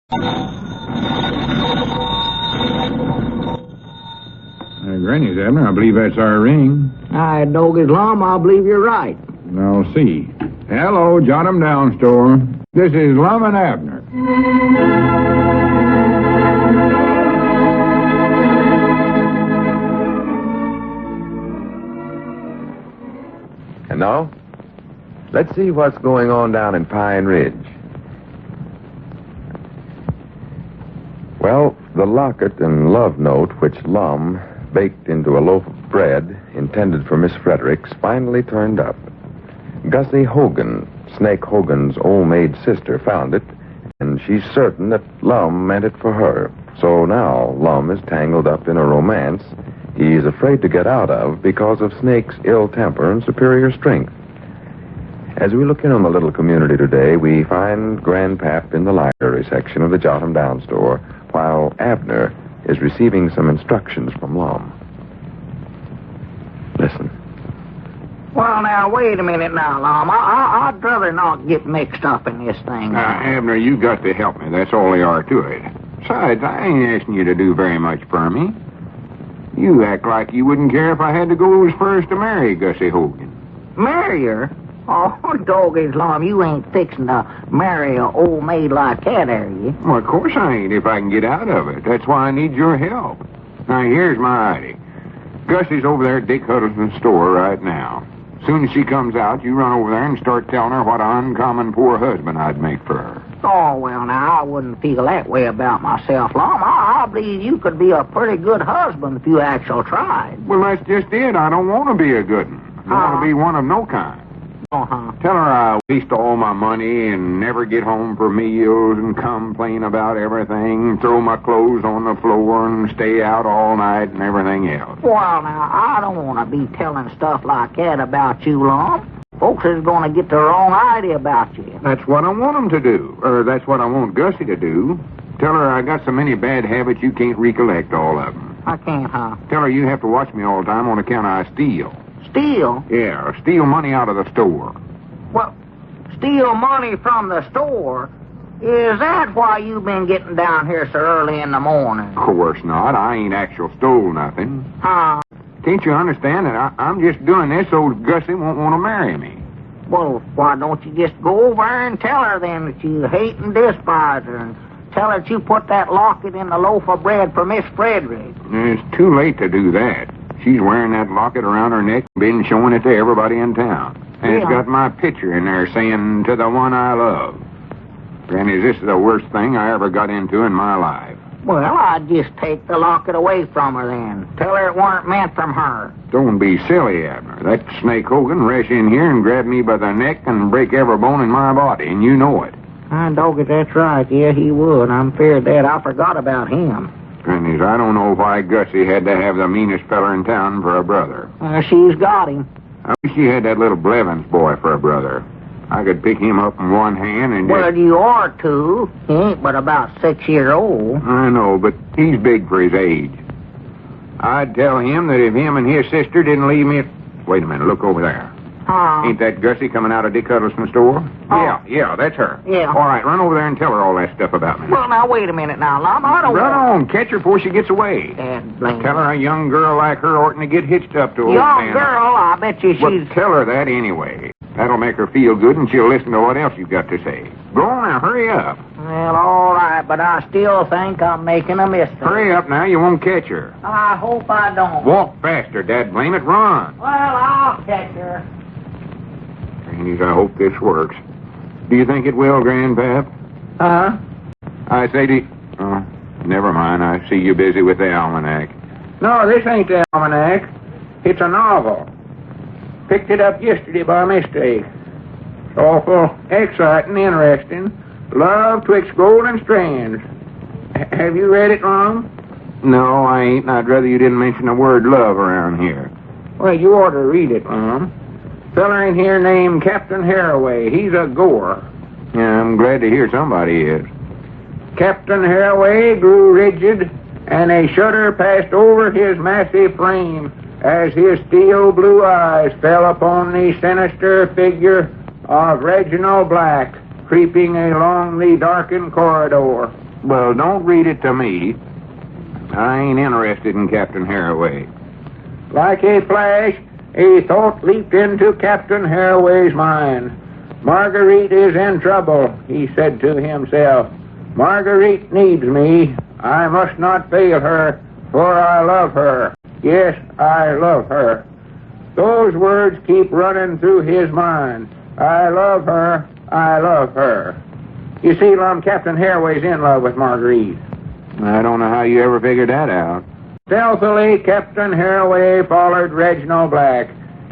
Granny's, Abner. I believe that's our ring. I dog is Lum. I believe you're right. I'll see. Hello, jot'em down store. This is Lum and Abner. And now, let's see what's going on down in Pine Ridge. Well, the locket and love note which Lum baked into a loaf of bread intended for Miss Fredericks finally turned up. Gussie Hogan, Snake Hogan's old maid sister, found it, and she's certain that Lum meant it for her. So now Lum is tangled up in a romance he's afraid to get out of because of Snake's ill temper and superior strength. As we look in on the little community today, we find Grandpap in the library section of the Jot'em Down store, while Abner is receiving some instructions from Lum. Listen. Well, now, wait a minute now, Lum. I'd rather not get mixed up in this thing. Abner, you got to help me. That's all there are to it. Besides, I ain't asking you to do very much for me. You act like you wouldn't care if I had to go as first to marry Gussie Hogan. Marry her? Oh, dog is Lum, you ain't fixing to marry an old maid like that, are you? Well, of course I ain't, if I can get out of it. That's why I need your help. Now, here's my idea. Gussie's over there at Dick Huddleston's store right now. As soon as she comes out, you run over there and start telling her what an uncommon poor husband I'd make for her. Oh, well, now, I wouldn't feel that way about myself, Lum. I believe you could be a pretty good husband if you actually tried. Well, that's just it. I don't want to be a good one. I want to be one of no kind. Uh-huh. Tell her I waste all my money and never get home for meals and complain about everything, throw my clothes on the floor and stay out all night and everything else. Well, now, I don't want to be telling stuff like that about you, Lum. Folks is going to get the wrong idea about you. That's what I want them to do, or that's what I want Gussie to do. Tell her I got so many bad habits you can't recollect all of them. I can't, huh? Tell her you have to watch me all the time on account I steal. Steal? Yeah, steal money out of the store. Well, steal money from the store? Is that why you've been getting down here so early in the morning? Of course not. I ain't actual stole nothing. Huh? Can't you understand that I'm just doing this so Gussie won't want to marry me? Well, why don't you just go over and tell her then that you hate and despise her, and tell her that you put that locket in the loaf of bread for Miss Frederick? It's too late to do that. She's wearing that locket around her neck and been showing it to everybody in town. And It's got my picture in there saying, "To the one I love." Granny, this is the worst thing I ever got into in my life. Well, I'd just take the locket away from her then. Tell her it weren't meant from her. Don't be silly, Abner. That Snake Hogan rush in here and grab me by the neck and break every bone in my body, and you know it. Dog it, that's right. Yeah, he would. I'm feared that. I forgot about him. Grannies, I don't know why Gussie had to have the meanest feller in town for a brother. She's got him. I wish she had that little Blevins boy for a brother. I could pick him up in one hand and Well, you ought to. He ain't but about 6 years old. I know, but he's big for his age. I'd tell him that if him and his sister didn't leave me... Wait a minute, look over there. Ain't that Gussie coming out of Dick Huddleston's store? Yeah, that's her. Yeah. All right, run over there and tell her all that stuff about me. Well, now, wait a minute now, Lum. I don't Run on, catch her before she gets away. Tell her a young girl like her oughtn't to get hitched up to old Young girl, I bet you she's... Well, tell her that anyway. That'll make her feel good, and she'll listen to what else you've got to say. Go on now, hurry up. Well, all right, but I still think I'm making a mistake. Hurry up now, you won't catch her. I hope I don't. Walk faster, Dad, blame it, run. Well, I'll catch her. Grannies, I hope this works. Do you think it will, Grandpap? Huh? I say to you... Oh, never mind, I see you busy with the almanac. No, this ain't the almanac. It's a novel. Picked it up yesterday by mistake. It's awful exciting, interesting. Love twixt golden strands. Have you read it, Lum? No, I ain't, and I'd rather you didn't mention the word love around here. Well, you ought to read it, Lum. Feller in here named Captain Haraway. He's a goer. Yeah, I'm glad to hear somebody is. Captain Haraway grew rigid, and a shudder passed over his massive frame as his steel blue eyes fell upon the sinister figure of Reginald Black creeping along the darkened corridor. Well, don't read it to me. I ain't interested in Captain Haraway. Like a flash, a thought leaped into Captain Haraway's mind. Marguerite is in trouble, he said to himself. Marguerite needs me. I must not fail her, for I love her. Yes, I love her. Those words keep running through his mind. I love her. I love her. You see, Lum, Captain Haraway's in love with Marguerite. I don't know how you ever figured that out. Stealthily, Captain Haraway followed Reginald Black.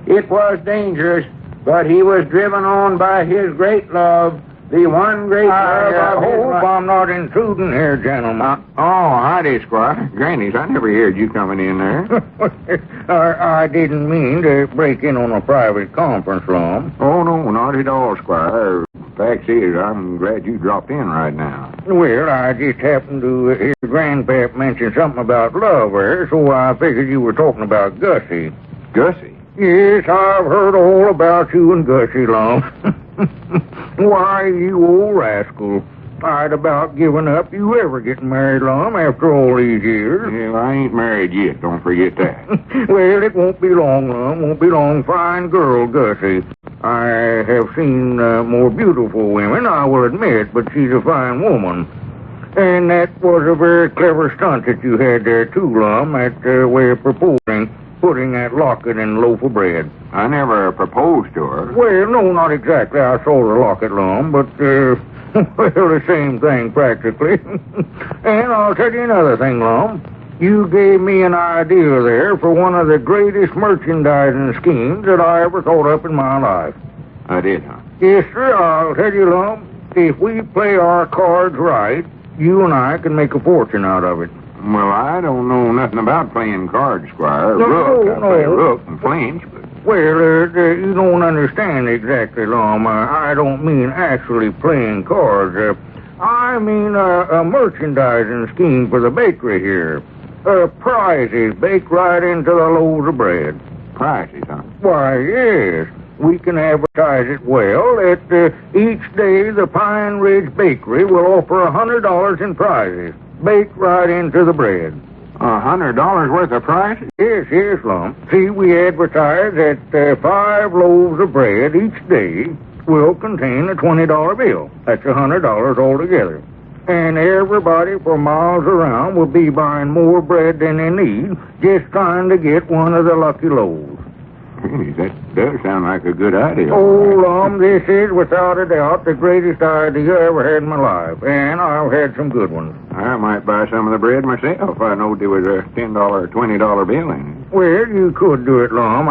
It was dangerous, but he was driven on by his great love, the one great love of his life. I'm not intruding here, gentlemen. Howdy, Squire. Grannies, I never heard you coming in there. I didn't mean to break in on a private conference, Lum. Oh, no, not at all, Squire. Fact is, I'm glad you dropped in right now. Well, I just happened to hear Grandpap mention something about love there, so I figured you were talking about Gussie. Gussie? Yes, I've heard all about you and Gussie, Lum. Why, you old rascal. I'd about given up you ever getting married, Lum, after all these years. Yeah, I ain't married yet, don't forget that. Well, it won't be long, Lum. Won't be long. Fine girl, Gussie. I have seen more beautiful women, I will admit, but she's a fine woman. And that was a very clever stunt that you had there, too, Lum, that way of proposing, putting that locket in a loaf of bread. I never proposed to her. Well, no, not exactly. I saw the locket, Lum, but, well, the same thing, practically. And I'll tell you another thing, Lum. You gave me an idea there for one of the greatest merchandising schemes that I ever thought up in my life. I did, huh? Yes, sir. I'll tell you, Lum, if we play our cards right, you and I can make a fortune out of it. Well, I don't know nothing about playing cards, Squire. I play rook and flinch, but... Well, you don't understand exactly, Lum. I don't mean actually playing cards. I mean a merchandising scheme for the bakery here. Prizes baked right into the loaves of bread. Prizes, huh? Why, yes. We can advertise it well that each day the Pine Ridge Bakery will offer $100 in prizes, baked right into the bread. $100 worth of prizes? Yes, Lum. See, we advertise that 5 loaves of bread each day will contain a $20 bill. That's $100 altogether. And everybody for miles around will be buying more bread than they need, just trying to get one of the lucky loaves. Hey, that does sound like a good idea. Oh, Lum, this is without a doubt the greatest idea I ever had in my life, and I've had some good ones. I might buy some of the bread myself if I knowed there was a $10 or $20 bill in it. Well, you could do it, Lum.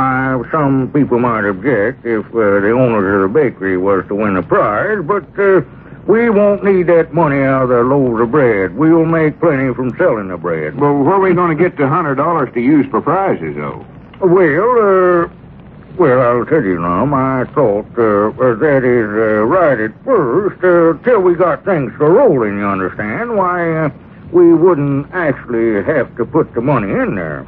Some people might object if the owners of the bakery was to win a prize, but we won't need that money out of the loaves of bread. We'll make plenty from selling the bread. Well, where are we going to get the $100 to use for prizes, though? Well, I'll tell you, Lum, I thought that is right at first, till we got things to rolling, you understand. Why, we wouldn't actually have to put the money in there.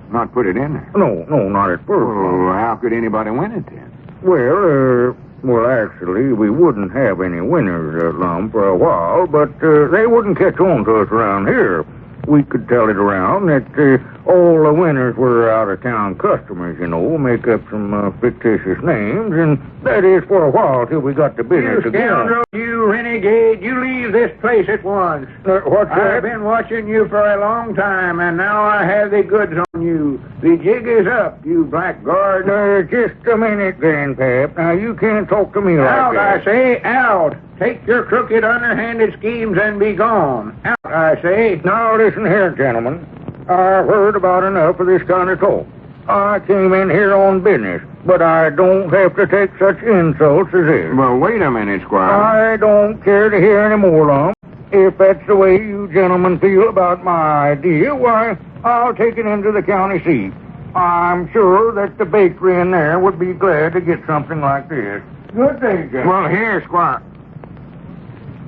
Not put it in there? No, not at first. Well, how could anybody win it then? Well, actually, we wouldn't have any winners, Lum, for a while, but they wouldn't catch on to us around here. We could tell it around that all the winners were out-of-town customers, you know, make up some fictitious names, and that is for a while till we got the business You again. scoundrel, you renegade, you leave this place at once. What's that? I've been watching you for a long time, and now I have the goods on you. The jig is up, you blackguard. Just a minute, Grandpap. Now, you can't talk to me like Out, that. I say, out. Take your crooked, underhanded schemes and be gone. Out, I say. Now, listen here, gentlemen. I've heard about enough of this kind of talk. I came in here on business, but I don't have to take such insults as this. Well, wait a minute, Squire. I don't care to hear any more, Lum. If that's the way you gentlemen feel about my idea, why, I'll take it into the county seat. I'm sure that the bakery in there would be glad to get something like this. Good day, gentlemen. Well, here, Squire.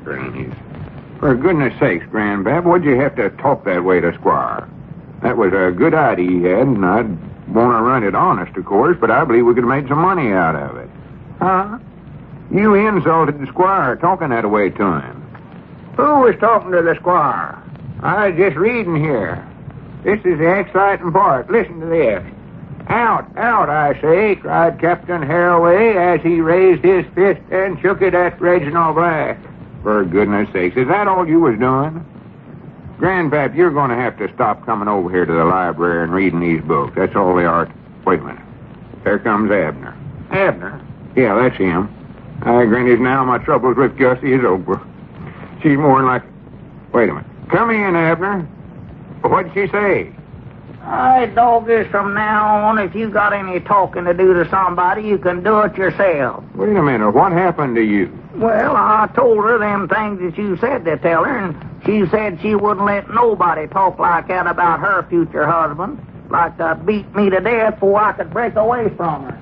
Grannies. For goodness sakes, Grandpap, what'd you have to talk that way to Squire? That was a good idea he had, and I'd want to run it honest, of course, but I believe we could have made some money out of it. Huh? You insulted the Squire talking that way to him. Who was talking to the squire? I was just reading here. This is the exciting part. Listen to this. Out, out, I say, cried Captain Haraway as he raised his fist and shook it at Reginald Black. For goodness sakes, is that all you was doing? Grandpap, you're going to have to stop coming over here to the library and reading these books. That's all they are. Wait a minute. There comes Abner. Abner? Yeah, that's him. Granny's now my troubles with Gussie is over. She's more like... Wait a minute. Come in, Abner. What'd she say? I doggers from now on, if you got any talking to do to somebody, you can do it yourself. Wait a minute. What happened to you? Well, I told her them things that you said to tell her, and she said she wouldn't let nobody talk like that about her future husband. Like to beat me to death before I could break away from her.